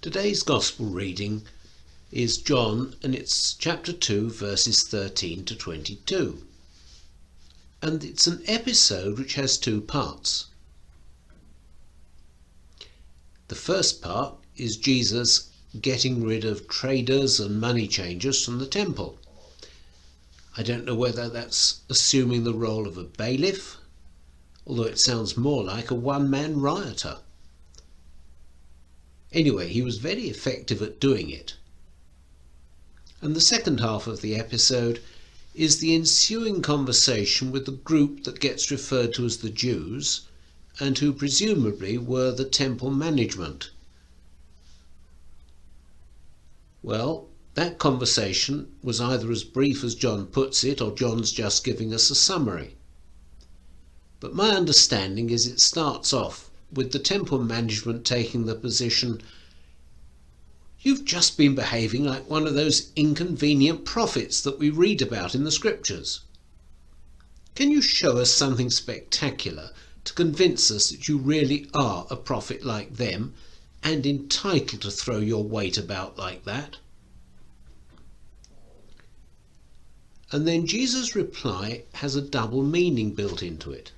Today's Gospel reading is John, and it's chapter 2, verses 13 to 22. And it's an episode which has two parts. The first part is Jesus getting rid of traders and money changers from the temple. I don't know whether that's assuming the role of a bailiff, although it sounds more like a one-man rioter. Anyway, he was very effective at doing it. And the second half of the episode is the ensuing conversation with the group that gets referred to as the Jews, and who presumably were the temple management. Well, that conversation was either as brief as John puts it, or John's just giving us a summary. But my understanding is it starts off with the temple management taking the position, "You've just been behaving like one of those inconvenient prophets that we read about in the scriptures. Can you show us something spectacular to convince us that you really are a prophet like them and entitled to throw your weight about like that?" And then Jesus' reply has a double meaning built into it.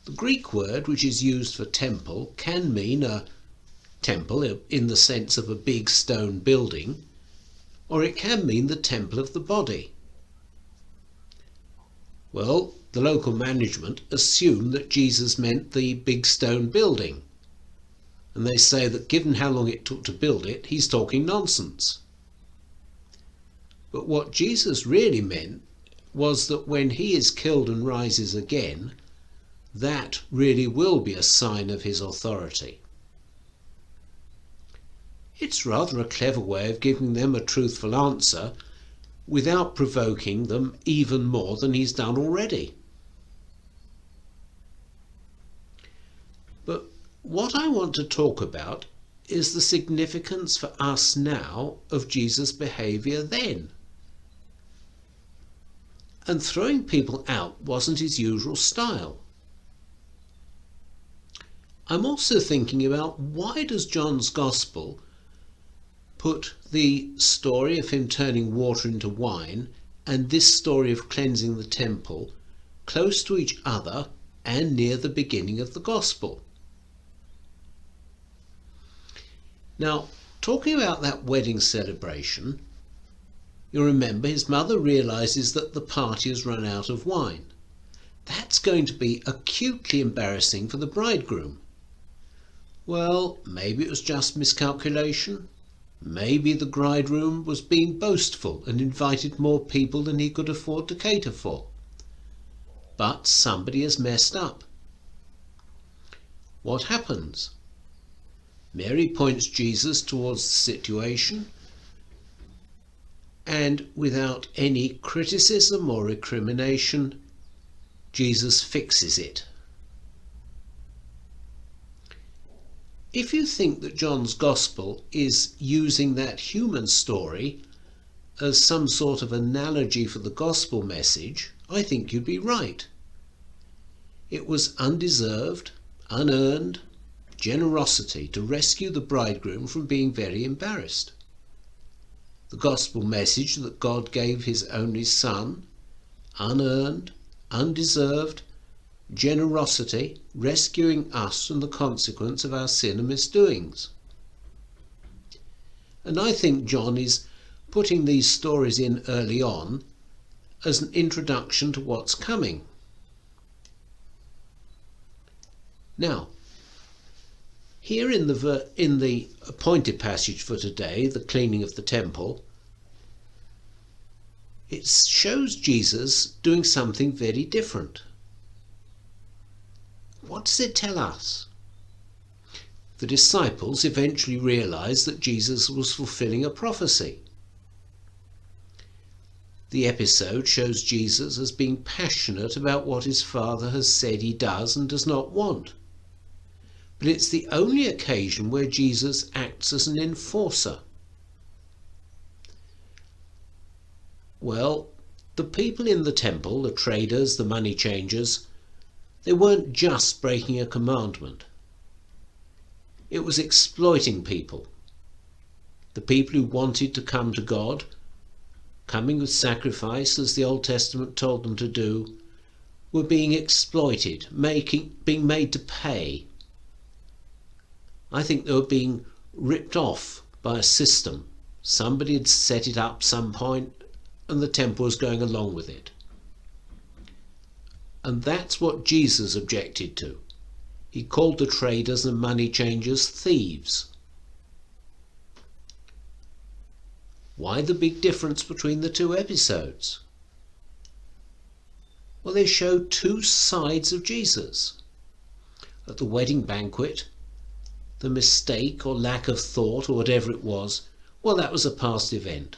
The Greek word which is used for temple can mean a temple in the sense of a big stone building, or it can mean the temple of the body. Well, the local management assumed that Jesus meant the big stone building, and they say that given how long it took to build it, he's talking nonsense. But what Jesus really meant was that when he is killed and rises again, that really will be a sign of his authority. It's rather a clever way of giving them a truthful answer without provoking them even more than he's done already. But what I want to talk about is the significance for us now of Jesus' behaviour then. And throwing people out wasn't his usual style. I'm also thinking about, why does John's Gospel put the story of him turning water into wine and this story of cleansing the temple close to each other and near the beginning of the Gospel? Now, talking about that wedding celebration, you remember his mother realizes that the party has run out of wine. That's going to be acutely embarrassing for the bridegroom. Well, maybe it was just miscalculation. Maybe the bridegroom was being boastful and invited more people than he could afford to cater for. But somebody has messed up. What happens? Mary points Jesus towards the situation, and without any criticism or recrimination, Jesus fixes it. If you think that John's Gospel is using that human story as some sort of analogy for the gospel message, I think you'd be right. It was undeserved, unearned generosity to rescue the bridegroom from being very embarrassed. The gospel message that God gave his only son, unearned, undeserved generosity, rescuing us from the consequence of our sin and misdoings. And I think John is putting these stories in early on as an introduction to what's coming. Now, here in the appointed passage for today, the cleaning of the temple, it shows Jesus doing something very different. What does it tell us? The disciples eventually realized that Jesus was fulfilling a prophecy. The episode shows Jesus as being passionate about what his Father has said he does and does not want. But it's the only occasion where Jesus acts as an enforcer. Well, the people in the temple, the traders, the money changers, they weren't just breaking a commandment. It was exploiting people. The people who wanted to come to God, coming with sacrifice as the Old Testament told them to do, were being exploited, being made to pay. I think they were being ripped off by a system. Somebody had set it up some point and the temple was going along with it. And that's what Jesus objected to. He called the traders and money changers thieves. Why the big difference between the two episodes? Well, they show two sides of Jesus. At the wedding banquet, the mistake or lack of thought or whatever it was, well, that was a past event.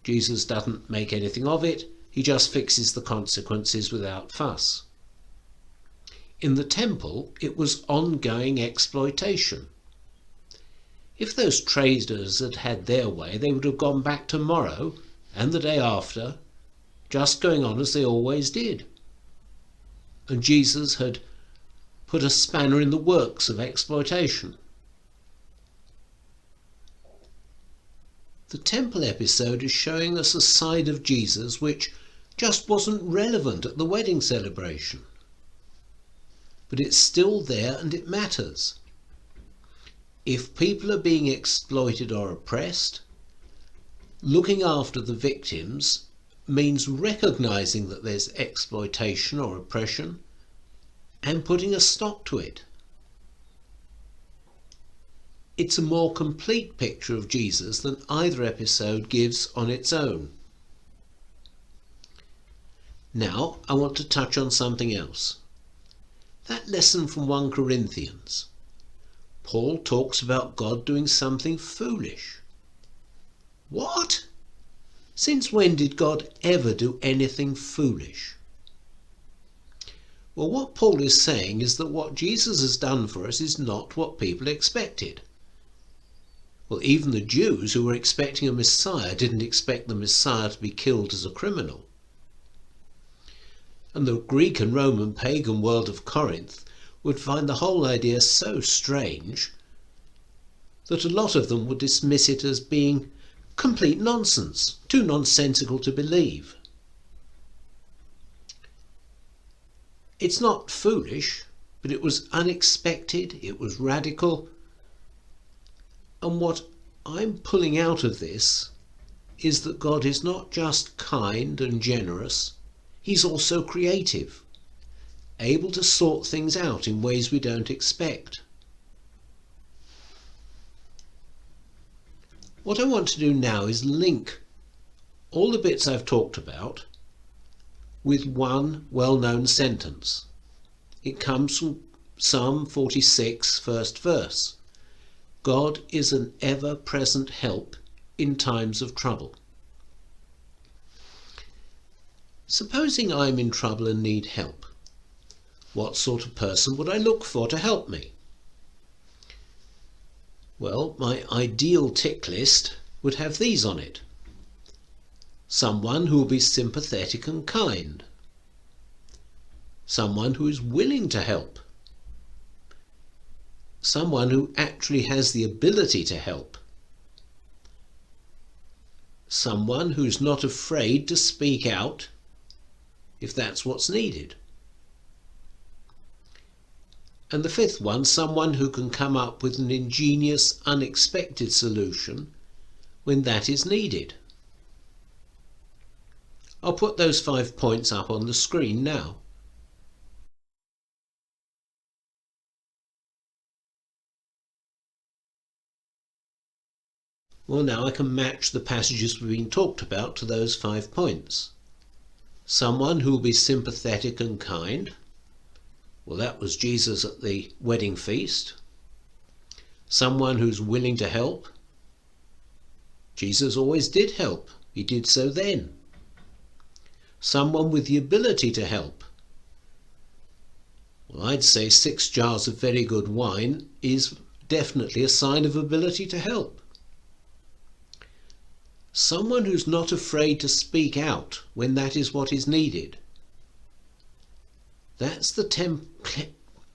Jesus doesn't make anything of it. He just fixes the consequences without fuss. In the temple, it was ongoing exploitation. If those traders had had their way, they would have gone back tomorrow and the day after, just going on as they always did. And Jesus had put a spanner in the works of exploitation. The temple episode is showing us a side of Jesus which just wasn't relevant at the wedding celebration. But it's still there and it matters. If people are being exploited or oppressed, looking after the victims means recognizing that there's exploitation or oppression and putting a stop to it. It's a more complete picture of Jesus than either episode gives on its own. Now I want to touch on something else. That lesson from 1 Corinthians. Paul talks about God doing something foolish. What? Since when did God ever do anything foolish? Well, what Paul is saying is that what Jesus has done for us is not what people expected. Well, even the Jews who were expecting a Messiah didn't expect the Messiah to be killed as a criminal. And the Greek and Roman pagan world of Corinth would find the whole idea so strange that a lot of them would dismiss it as being complete nonsense, too nonsensical to believe. It's not foolish, but it was unexpected, it was radical. And what I'm pulling out of this is that God is not just kind and generous, he's also creative, able to sort things out in ways we don't expect. What I want to do now is link all the bits I've talked about with one well-known sentence. It comes from Psalm 46, first verse. God is an ever-present help in times of trouble. Supposing I'm in trouble and need help, what sort of person would I look for to help me? Well, my ideal tick list would have these on it. Someone who will be sympathetic and kind. Someone who is willing to help. Someone who actually has the ability to help. Someone who's not afraid to speak out if that's what's needed. And the fifth one, someone who can come up with an ingenious, unexpected solution when that is needed. I'll put those 5 points up on the screen now. Well, now I can match the passages we've been talked about to those 5 points. Someone who will be sympathetic and kind. Well, that was Jesus at the wedding feast. Someone who's willing to help. Jesus always did help. He did so then. Someone with the ability to help. Well, I'd say 6 jars of very good wine is definitely a sign of ability to help. Someone who's not afraid to speak out when that is what is needed. That's the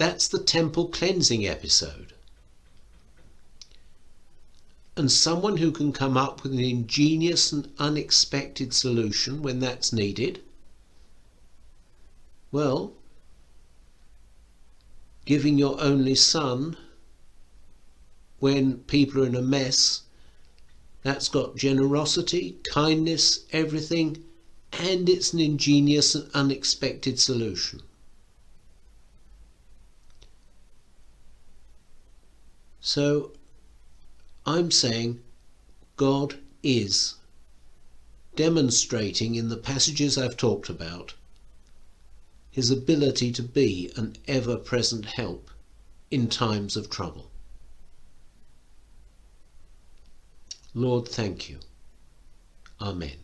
That's the temple cleansing episode. And someone who can come up with an ingenious and unexpected solution when that's needed, well, giving your only son when people are in a mess, that's got generosity, kindness, everything, and it's an ingenious and unexpected solution. So I'm saying God is demonstrating in the passages I've talked about his ability to be an ever-present help in times of trouble. Lord, thank you. Amen.